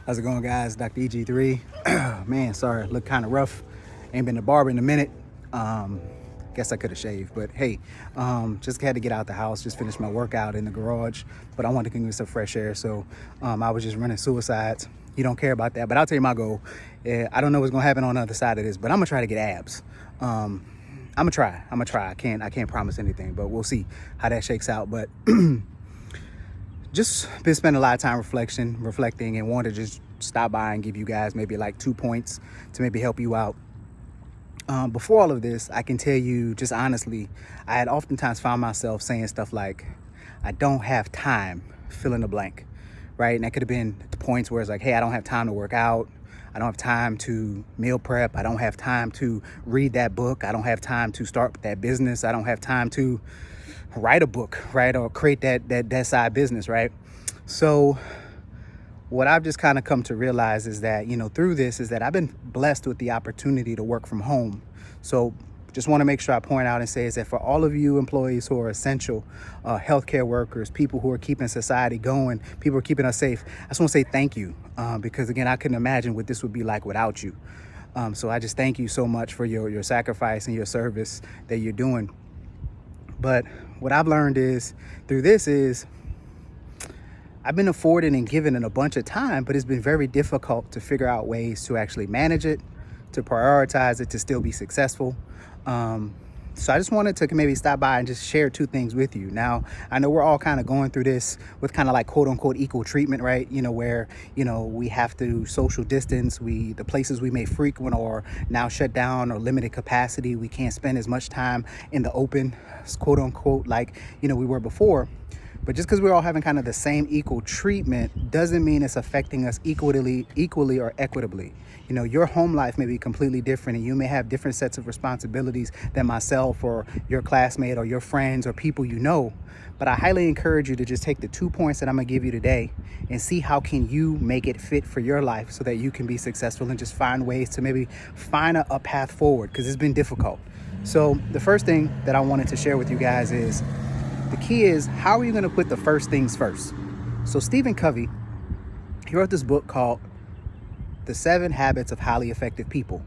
How's it going, guys? Dr. EG3. Man, sorry, look kind of rough. Ain't been to barber in a minute. Guess I could have shaved, but hey, just had to get out the house. Just finished my workout in the garage, but I wanted to get some fresh air, so I was just running suicides. You don't care about that, but I'll tell you my goal. I don't know what's gonna happen on the other side of this, but I'm gonna try to get abs. I'm gonna try. I can't promise anything, but we'll see how that shakes out. But just been spending a lot of time reflecting, and wanted to just stop by and give you guys maybe like 2 points to maybe help you out. Before all of this, I can tell you just honestly, I had oftentimes found myself saying stuff like, I don't have time, fill in the blank, right? And that could have been the points where it's like, hey, I don't have time to work out. I don't have time to meal prep. I don't have time to read that book. I don't have time to start that business. I don't have time to write a book, right? Or create that side business, right? So what I've just kind of come to realize is that, through this is that I've been blessed with the opportunity to work from home. So just want to make sure I point out and say is that for all of you employees who are essential, healthcare workers, people who are keeping society going, people who are keeping us safe, I just want to say thank you, because again, I couldn't imagine what this would be like without you. So I just thank you so much for your sacrifice and your service that you're doing. But what I've learned is through this is I've been afforded and given it a bunch of time, but it's been very difficult to figure out ways to actually manage it, to prioritize it, to still be successful. So I just wanted to maybe stop by and just share 2 things with you. Now, I know we're all kind of going through this with kind of like quote unquote equal treatment, right? Where, we have to social distance. The places we may frequent are now shut down or limited capacity. We can't spend as much time in the open, quote unquote, like, we were before. But just because we're all having kind of the same equal treatment doesn't mean it's affecting us equally or equitably. Your home life may be completely different, and you may have different sets of responsibilities than myself or your classmate or your friends or people you know. But I highly encourage you to just take the 2 points that I'm gonna give you today and see how can you make it fit for your life so that you can be successful and just find ways to maybe find a path forward, because it's been difficult. So the first thing that I wanted to share with you guys is the key is, how are you going to put the first things first? So Stephen Covey, he wrote this book called The 7 Habits of Highly Effective People.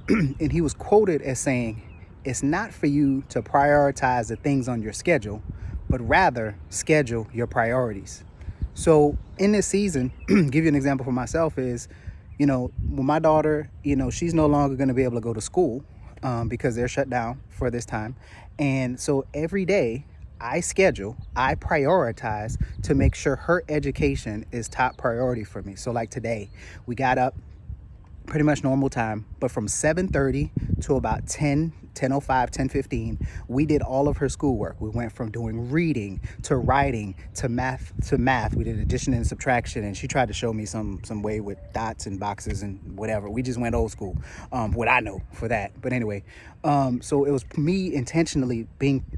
And he was quoted as saying, it's not for you to prioritize the things on your schedule, but rather schedule your priorities. So in this season, give you an example for myself is, when my daughter, she's no longer going to be able to go to school because they're shut down for this time. And so every day, I prioritize to make sure her education is top priority for me. So like today, we got up pretty much normal time, but from 7:30 to about 10:05, 10:15, we did all of her schoolwork. We went from doing reading to writing to math. We did addition and subtraction, and she tried to show me some way with dots and boxes and whatever. We just went old school, what I know for that. But anyway, so it was me intentionally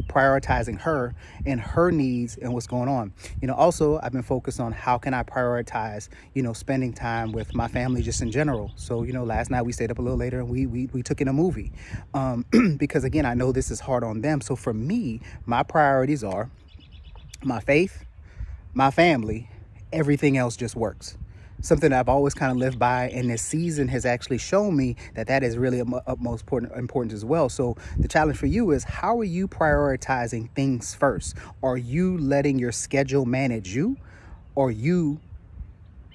prioritizing her and her needs and what's going on. Also I've been focused on how can I prioritize, spending time with my family just in general. So, last night we stayed up a little later and we took in a movie. Because again, I know this is hard on them. So for me, my priorities are my faith, my family, everything else just works. Something that I've always kind of lived by, and this season has actually shown me that is really utmost important as well. So the challenge for you is, how are you prioritizing things first? Are you letting your schedule manage you, or you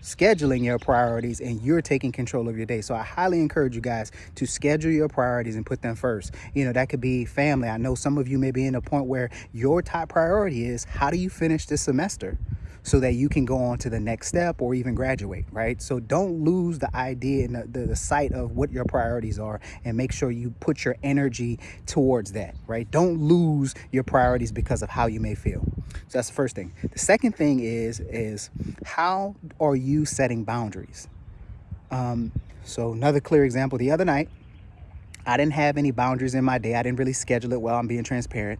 scheduling your priorities and you're taking control of your day? So I highly encourage you guys to schedule your priorities and put them first. That could be family. I know some of you may be in a point where your top priority is, how do you finish this semester so that you can go on to the next step or even graduate, right? So don't lose the idea and the sight of what your priorities are, and make sure you put your energy towards that, right? Don't lose your priorities because of how you may feel. So that's the first thing. The second thing is how are you setting boundaries? So another clear example, the other night, I didn't have any boundaries in my day. I didn't really schedule it well. I'm being transparent.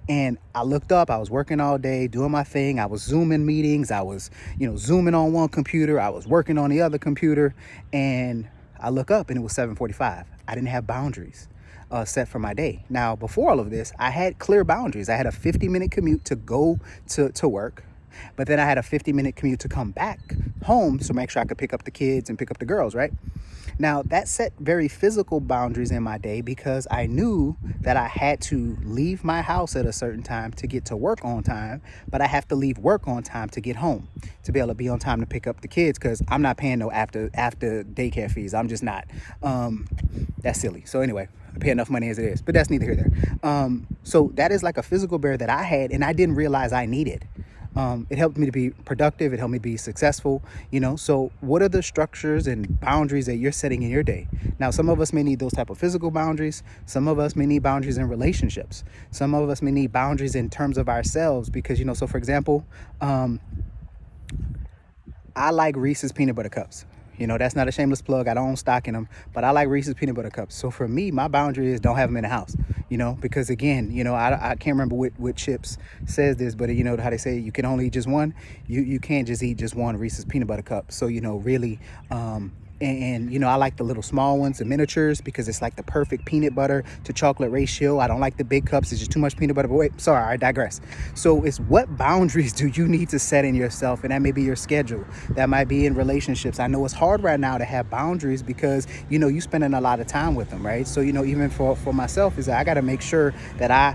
And I looked up, I was working all day, doing my thing. I was Zooming meetings. I was, Zooming on one computer. I was working on the other computer. And I look up and it was 7:45. I didn't have boundaries set for my day. Now, before all of this, I had clear boundaries. I had a 50-minute commute to go to work. but then I had a 50-minute commute to come back home to make sure I could pick up the kids and pick up the girls, right? Now, that set very physical boundaries in my day because I knew that I had to leave my house at a certain time to get to work on time, but I have to leave work on time to get home to be able to be on time to pick up the kids, because I'm not paying no after daycare fees. I'm just not. That's silly. So anyway, I pay enough money as it is, but that's neither here nor there. So that is like a physical barrier that I had and I didn't realize I needed. It helped me to be productive. It helped me be successful, so what are the structures and boundaries that you're setting in your day? Now, some of us may need those type of physical boundaries. Some of us may need boundaries in relationships. Some of us may need boundaries in terms of ourselves because, so for example, I like Reese's peanut butter cups. That's not a shameless plug. I don't own stock in them, but I like Reese's peanut butter cups. So for me, my boundary is don't have them in the house, because again, I can't remember what Chips says this, but how they say you can only eat just one. You can't just eat just one Reese's peanut butter cup. So, really, and I like the little small ones, the miniatures, because it's like the perfect peanut butter to chocolate ratio. I don't like the big cups. It's just too much peanut butter. But wait, sorry, I digress. So it's what boundaries do you need to set in yourself? And that may be your schedule. That might be in relationships. I know it's hard right now to have boundaries because, you spending a lot of time with them, right? So, even for myself is that I got to make sure that I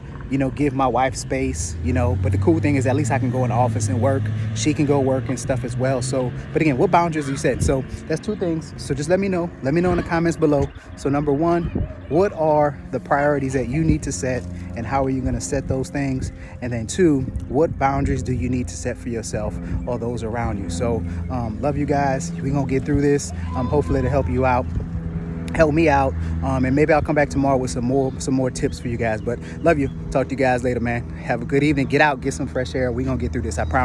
give my wife space, but the cool thing is at least I can go in the office and work. She can go work and stuff as well. So, but again, what boundaries do you set? So that's two things. So just let me know in the comments below. So number one, what are the priorities that you need to set and how are you going to set those things? And then two, what boundaries do you need to set for yourself or those around you? So love you guys. We're going to get through this. Hopefully it'll help you out. Help me out, and maybe I'll come back tomorrow with some more tips for you guys. But love you. Talk to you guys later, man. Have a good evening. Get out, get some fresh air. We're gonna get through this, I promise.